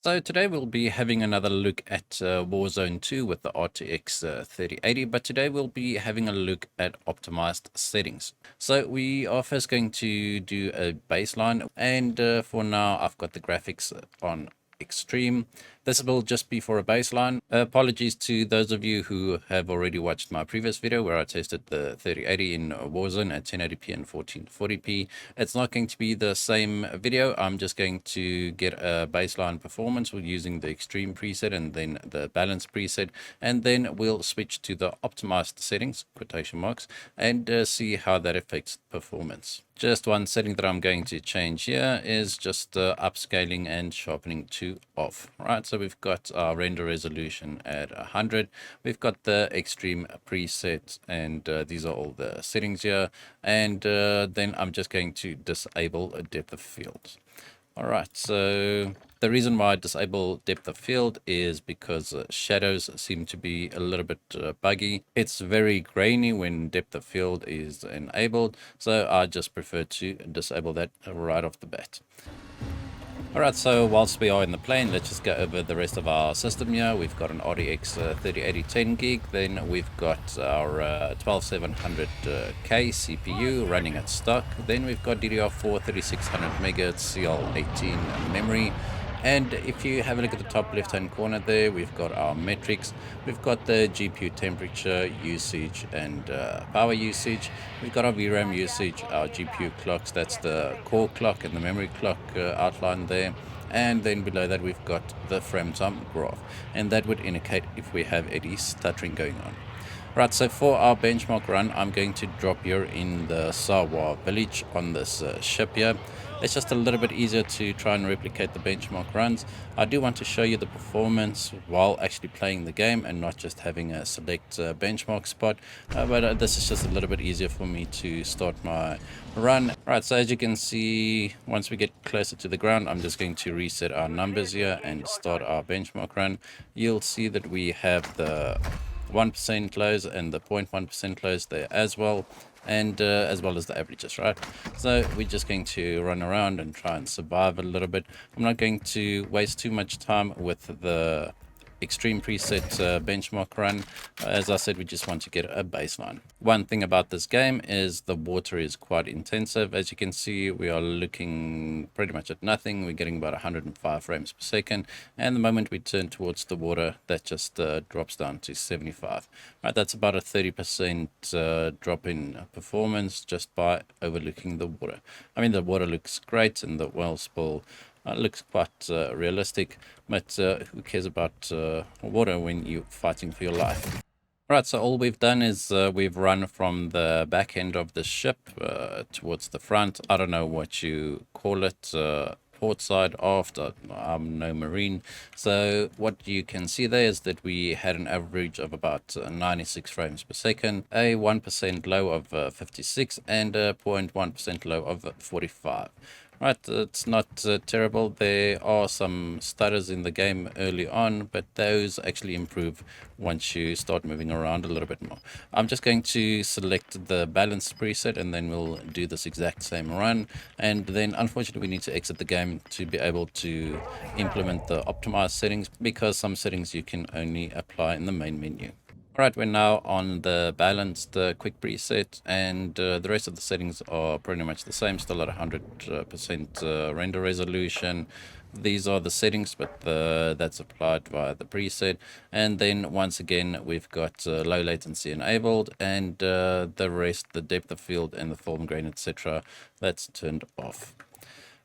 So today we'll be having another look at Warzone 2 with the RTX 3080, but today we'll be having a look at optimized settings. So we are first going to do a baseline, and for now I've got the graphics on extreme. This will just be for a baseline. Apologies to those of you who have already watched my previous video where I tested the 3080 in Warzone at 1080p and 1440p. It's not going to be the same video. I'm just going to get a baseline performance with using the extreme preset and then the balance preset, and then we'll switch to the optimized settings, quotation marks, and see how that affects performance. Just one setting that I'm going to change here is just upscaling and sharpening to off. Right, so we've got our render resolution at 100. We've got the extreme preset, and these are all the settings here. And then I'm just going to disable a depth of field. All right, so the reason why I disable depth of field is because shadows seem to be a little bit buggy. It's very grainy when depth of field is enabled, so I just prefer to disable that right off the bat. Alright, so whilst we are in the plane, let's just go over the rest of our system here. We've got an RTX 3080 10 gig, then we've got our 12700K CPU running at stock, then we've got DDR4 3600 MHz CL18 memory. And if you have a look at the top left hand corner there, we've got our metrics. We've got the GPU temperature, usage, and power usage. We've got our VRAM usage, our GPU clocks, that's the core clock and the memory clock outlined there. And then below that we've got the frame time graph, and that would indicate if we have any stuttering going on. Right, so for our benchmark run, I'm going to drop here in the Sawa village on this ship here. It's just a little bit easier to try and replicate the benchmark runs. I do want to show you the performance while actually playing the game and not just having a select benchmark spot. But this is just a little bit easier for me to start my run. Right, so as you can see, once we get closer to the ground, I'm just going to reset our numbers here and start our benchmark run. You'll see that we have the 1% lows and the 0.1% lows there as well, and as well as the averages, right? So we're just going to run around and try and survive a little bit. I'm not going to waste too much time with the extreme preset benchmark run. As I said, we just want to get a baseline. One thing about this game is the water is quite intensive. As you can see, we are looking pretty much at nothing. We're getting about 105 frames per second, and the moment we turn towards the water, that just drops down to 75. Right, that's about a 30% drop in performance just by overlooking the water. I mean, the water looks great and the oil spill looks quite realistic, but who cares about water when you're fighting for your life? Right, so all we've done is we've run from the back end of the ship towards the front. I don't know what you call it, port side, aft. I'm no marine. So what you can see there is that we had an average of about 96 frames per second, a 1% low of 56, and a 0.1% low of 45. Right, it's not terrible. There are some stutters in the game early on, but those actually improve once you start moving around a little bit more. I'm just going to select the balance preset, and then we'll do this exact same run. And then unfortunately we need to exit the game to be able to implement the optimized settings, because some settings you can only apply in the main menu. Right, we're now on the balanced quick preset, and the rest of the settings are pretty much the same, still at 100% render resolution. These are the settings, but that's applied via the preset. And then once again, we've got low latency enabled, and the rest, the depth of field and the film grain, etc., that's turned off.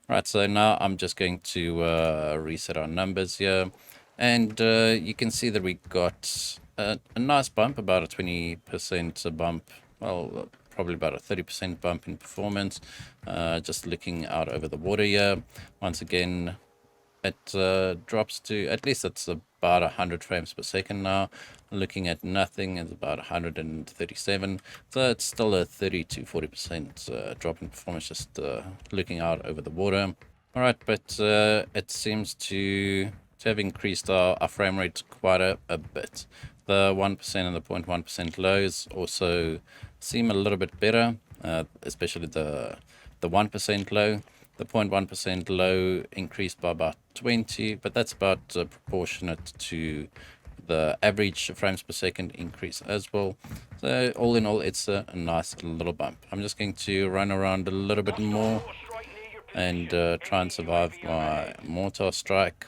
Right, so now I'm just going to reset our numbers here, and you can see that we got a nice bump, about a 20% bump, well, probably about a 30% bump in performance, just looking out over the water here. Once again, it drops to, at least it's about 100 frames per second now. Looking at nothing, it's about 137, so it's still a 30 to 40% drop in performance, just looking out over the water. All right, but it seems to have increased our frame rate quite a bit. The 1% and the 0.1% lows also seem a little bit better, especially the 1% low. The 0.1% low increased by about 20, but that's about proportionate to the average frames per second increase as well. So all in all, it's a nice little bump. I'm just going to run around a little bit more and try and survive my mortar strike.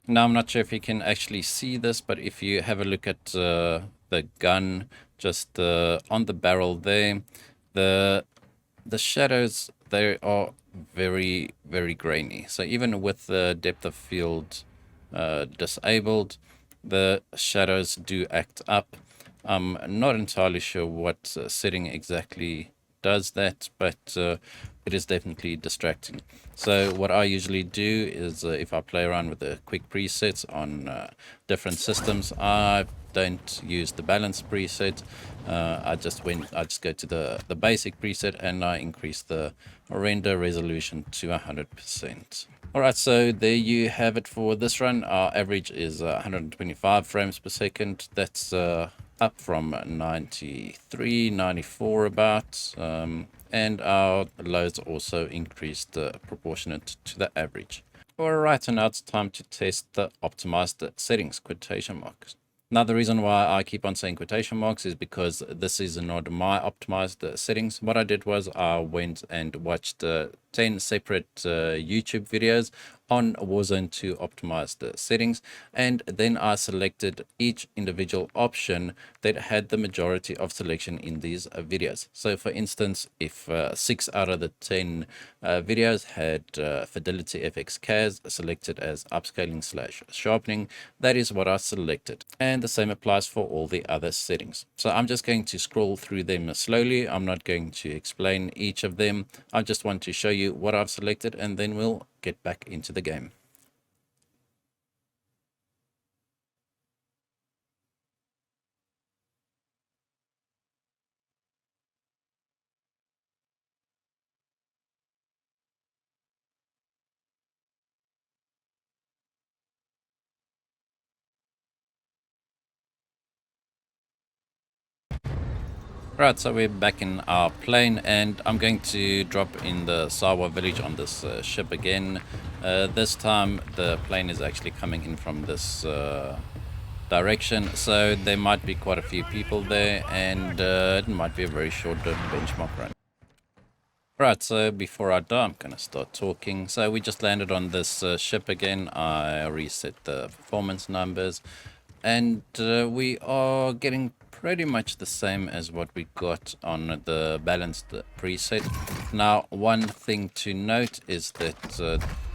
Now, I'm not sure if you can actually see this, but if you have a look at the gun just on the barrel there, the the shadows, they are very, very grainy. So even with the depth of field disabled, the shadows do act up. I'm not entirely sure what setting exactly does that, but it is definitely distracting. So what I usually do is if I play around with the quick presets on different systems, I don't use the balance preset. I just go to the basic preset and I increase the render resolution to 100%. Alright, so there you have it for this run. Our average is 125 frames per second. That's up from 93, 94 about. And our loads also increased proportionate to the average. Alright, and now it's time to test the optimized settings, quotation marks. Now, the reason why I keep on saying quotation marks is because this is not my optimized settings. What I did was I went and watched 10 separate YouTube videos on Warzone 2 optimized settings, and then I selected each individual option that had the majority of selection in these videos. So for instance, if 6 out of the 10 videos had Fidelity FX CAS selected as upscaling / sharpening, that is what I selected. And the same applies for all the other settings. So I'm just going to scroll through them slowly. I'm not going to explain each of them. I just want to show you what I've selected, and then we'll get back into the game. Right, so we're back in our plane, and I'm going to drop in the Sawa village on this ship again. This time the plane is actually coming in from this direction, so there might be quite a few people there, and it might be a very short benchmark run. Right, so before I die, I'm gonna start talking. So we just landed on this ship again. I reset the performance numbers, and we are getting pretty much the same as what we got on the balanced preset. Now, one thing to note is that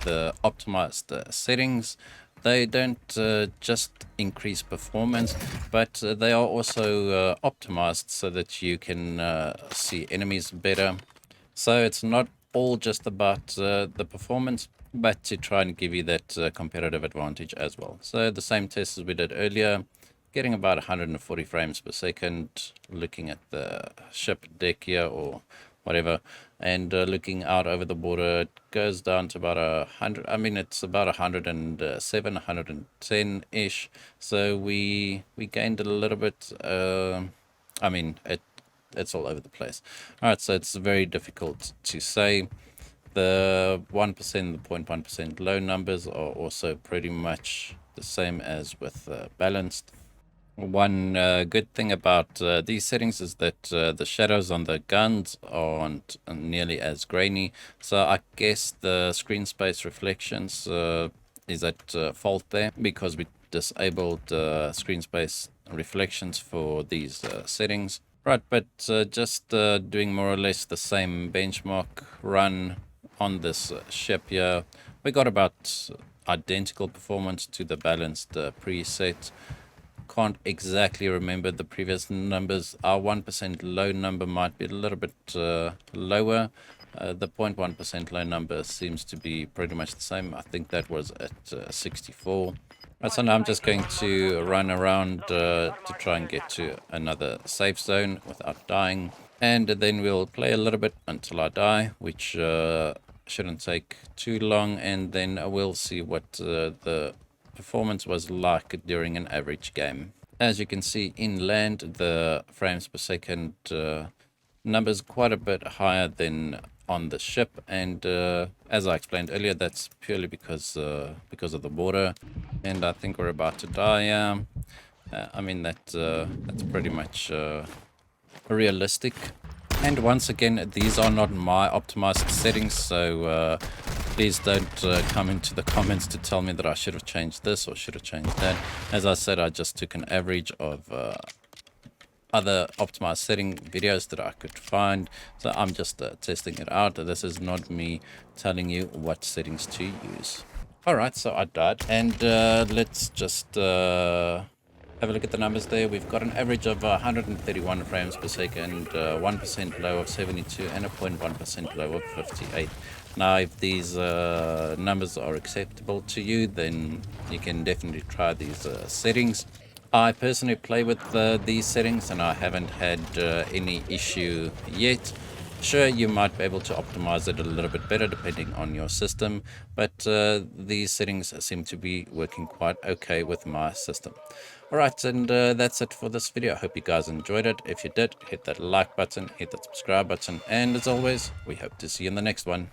the optimized settings, they don't just increase performance, but they are also optimized so that you can see enemies better. So it's not all just about the performance, but to try and give you that competitive advantage as well. So the same test as we did earlier, getting about 140 frames per second, looking at the ship deck here or whatever, and looking out over the border, it goes down to about 100. I mean, it's about 107, 110-ish. So we gained a little bit. I mean, it's all over the place. All right, so it's very difficult to say. The 1%, the 0.1% low numbers are also pretty much the same as with balanced. One good thing about these settings is that the shadows on the guns aren't nearly as grainy. So I guess the screen space reflections is at fault there, because we disabled screen space reflections for these settings. Right, but just doing more or less the same benchmark run on this ship here. We got about identical performance to the balanced preset. Can't exactly remember the previous numbers. Our 1% low number might be a little bit lower. The 0.1% low number seems to be pretty much the same. I think that was at 64. Right, so now I'm just going to run around to try and get to another safe zone without dying. And then we'll play a little bit until I die, which shouldn't take too long. And then we'll see what the performance was like during an average game. As you can see in land, the frames per second numbers quite a bit higher than on the ship, and as I explained earlier, that's purely because of the water, and I think we're about to die. I mean that's pretty much realistic. And once again, these are not my optimized settings, so please don't come into the comments to tell me that I should have changed this or should have changed that. As I said, I just took an average of other optimized setting videos that I could find, so I'm just testing it out. This is not me telling you what settings to use. All right, so I died, and let's just have a look at the numbers there. We've got an average of 131 frames per second, 1% low of 72, and a 0.1% low of 58. Now, if these numbers are acceptable to you, then you can definitely try these settings. I personally play with these settings, and I haven't had any issue yet. Sure, you might be able to optimize it a little bit better depending on your system, but these settings seem to be working quite okay with my system. Alright, and that's it for this video. I hope you guys enjoyed it. If you did, hit that like button, hit that subscribe button, and as always, we hope to see you in the next one.